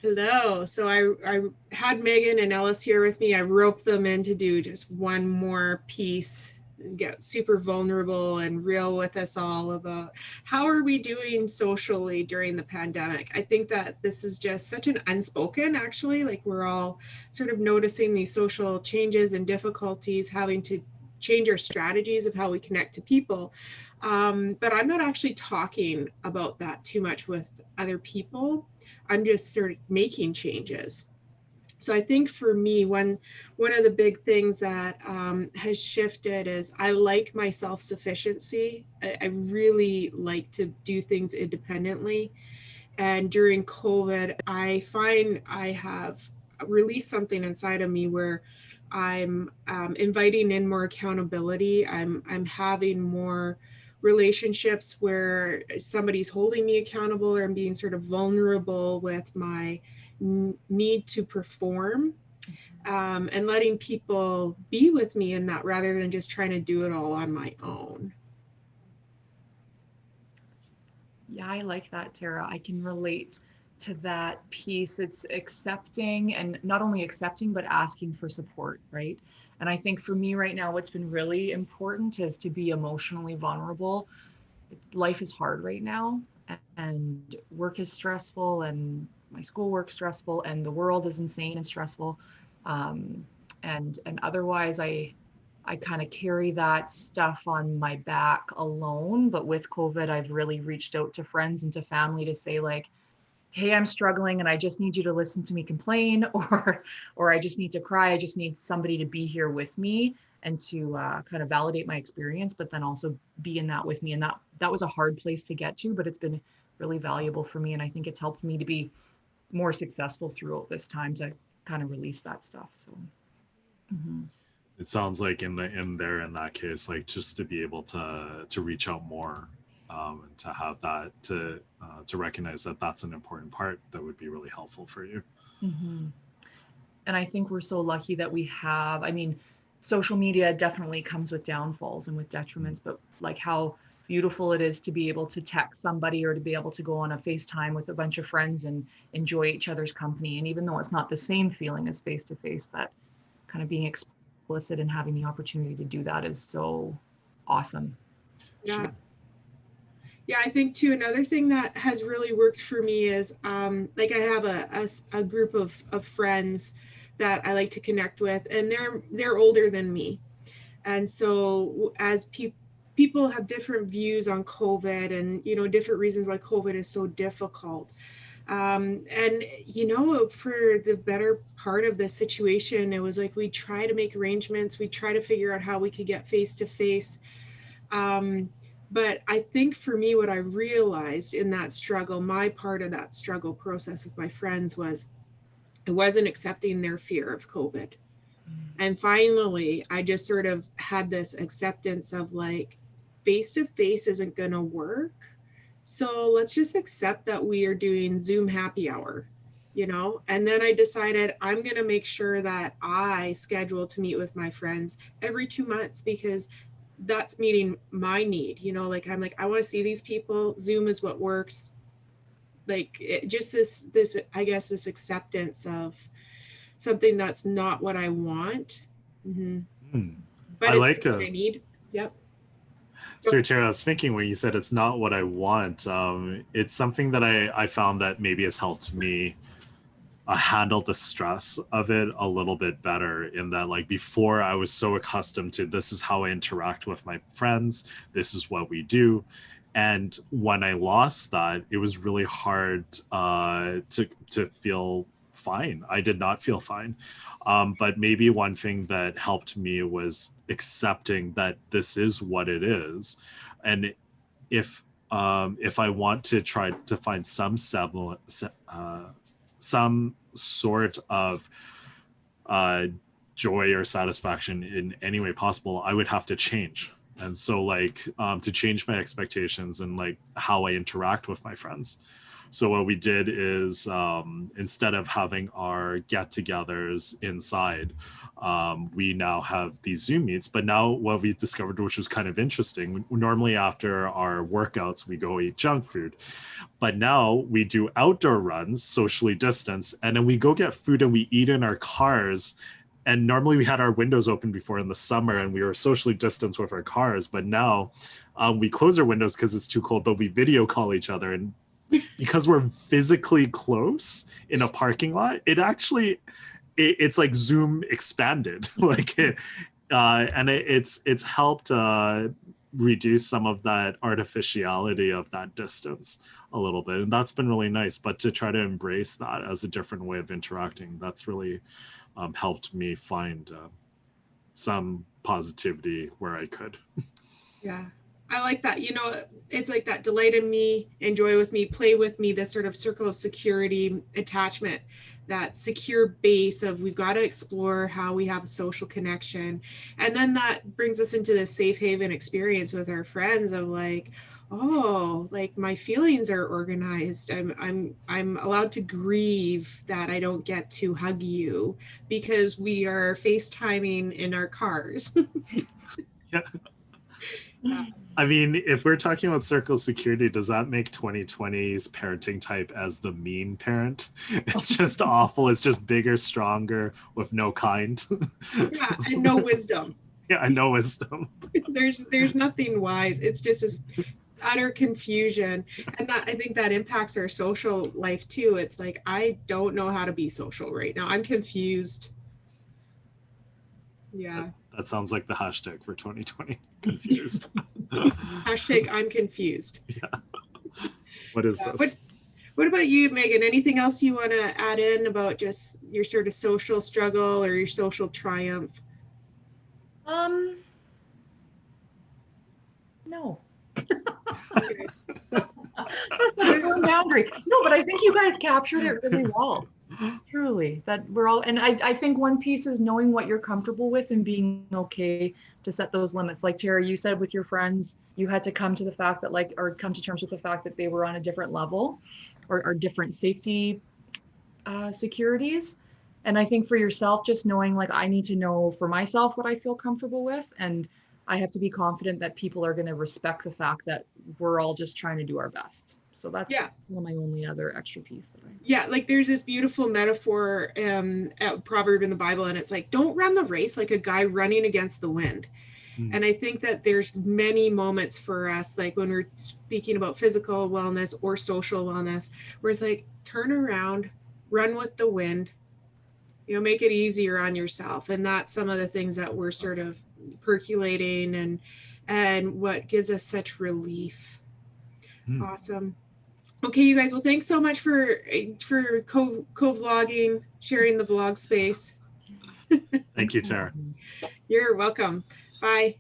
Hello. So I had Megan and Ellis here with me. I roped them in to do just one more piece and get super vulnerable and real with us all about how are we doing socially during the pandemic. I think that this is just such an unspoken, actually, like we're all sort of noticing these social changes and difficulties, having to change our strategies of how we connect to people. But I'm not actually talking about that too much with other people. I'm just sort of making changes. So I think for me, one of the big things that has shifted is I like my self sufficiency. I really like to do things independently. And during COVID, I find I have released something inside of me where I'm inviting in more accountability. I'm having more relationships where somebody's holding me accountable, or I'm being sort of vulnerable with my need to perform, and letting people be with me in that rather than just trying to do it all on my own. Yeah, I like that, Tara. I can relate to that piece. It's accepting, and not only accepting, but asking for support, right? And I think for me right now, what's been really important is to be emotionally vulnerable. Life is hard right now, and work is stressful, and my schoolwork's stressful, and the world is insane and stressful. Um, and otherwise, I kind of carry that stuff on my back alone. But with COVID, I've really reached out to friends and to family to say, like, hey, I'm struggling and I just need you to listen to me complain, or I just need to cry. I just need somebody to be here with me and to kind of validate my experience, but then also be in that with me. And that was a hard place to get to, but it's been really valuable for me. And I think it's helped me to be more successful throughout this time to kind of release that stuff. So, mhm. It sounds like in that case, like just to be able to reach out more, and to have that to recognize that that's an important part that would be really helpful for you. Mhm. And I think we're so lucky that we have, I mean, social media definitely comes with downfalls and with detriments, but like how beautiful it is to be able to text somebody or to be able to go on a FaceTime with a bunch of friends and enjoy each other's company. And even though it's not the same feeling as face to face, that kind of being explicit and having the opportunity to do that is so awesome. Yeah. Sure. Yeah, I think too, another thing that has really worked for me is like I have a group of friends that I like to connect with, and they're older than me. And so as people have different views on COVID, and different reasons why COVID is so difficult. And for the better part of the situation, it was like we try to make arrangements, we try to figure out how we could get face to face. um, but I think for me, what I realized in that struggle, my part of that struggle process with my friends was I wasn't accepting their fear of COVID. And finally, I just sort of had this acceptance of like, face to face isn't going to work. So let's just accept that we are doing Zoom happy hour. And then I decided I'm going to make sure that I schedule to meet with my friends every 2 months, because that's meeting my need. Like I'm like, I want to see these people. Zoom is what works. Like just this I guess this acceptance of something that's not what I want. Hmm. Hmm. But I it's like what I need. Yep. Go So ahead. Tara, I was thinking when you said it's not what I want, it's something that I found that maybe has helped me handle the stress of it a little bit better, in that like before I was so accustomed to this is how I interact with my friends, this is what we do. And when I lost that, it was really hard to feel fine. I did not feel fine. But maybe one thing that helped me was accepting that this is what it is. And if I want to try to find some sort of uh, joy or satisfaction in any way possible, I would have to change. And so, like, to change my expectations and like how I interact with my friends. So what we did is instead of having our get-togethers inside, we now have these Zoom meets. But now what we discovered, which was kind of interesting, normally after our workouts, we go eat junk food. But now we do outdoor runs, socially distanced, and then we go get food and we eat in our cars. And normally we had our windows open before in the summer and we were socially distanced with our cars. But now we close our windows because it's too cold, but we video call each other. And because we're physically close in a parking lot, it actually, it's like Zoom expanded. Like it, and it's helped reduce some of that artificiality of that distance a little bit. And that's been really nice. But to try to embrace that as a different way of interacting, that's really helped me find some positivity where I could. Yeah, I like that. You know, it's like that delight in me, enjoy with me, play with me, this sort of circle of security, attachment, that secure base of we've got to explore how we have a social connection. And then that brings us into this safe haven experience with our friends of like, oh, like my feelings are organized. I'm allowed to grieve that I don't get to hug you because we are FaceTiming in our cars. Yeah. Yeah. I mean, if we're talking about circle security, does that make 2020's parenting type as the mean parent? It's just awful. It's just bigger, stronger, with no kind. Yeah, and no wisdom. Yeah, no wisdom. There's nothing wise. It's just this utter confusion. And that, I think that impacts our social life too. It's like, I don't know how to be social right now. I'm confused. Yeah. That sounds like the hashtag for 2020. Confused. Hashtag I'm confused. Yeah. What is this? What about you, Megan? Anything else you want to add in about just your sort of social struggle or your social triumph? No. Okay. I'm angry. No, but I think you guys captured it really well. Truly, that we're all, and I think one piece is knowing what you're comfortable with and being okay to set those limits. Like Tara, you said with your friends, you had to come to the fact that or come to terms with the fact that they were on a different level or different safety securities. And I think for yourself, just knowing like, I need to know for myself what I feel comfortable with. And I have to be confident that people are going to respect the fact that we're all just trying to do our best. So that's one of my only other extra piece that I. Yeah, like there's this beautiful metaphor, proverb in the Bible, and it's like, don't run the race like a guy running against the wind. And I think that there's many moments for us, like when we're speaking about physical wellness or social wellness, where it's like, turn around, run with the wind, you know, make it easier on yourself. And that's some of the things that we're sort of percolating and what gives us such relief. Awesome. Okay, you guys. Well, thanks so much for co-vlogging, sharing the vlog space. Thank you, Tara. You're welcome. Bye.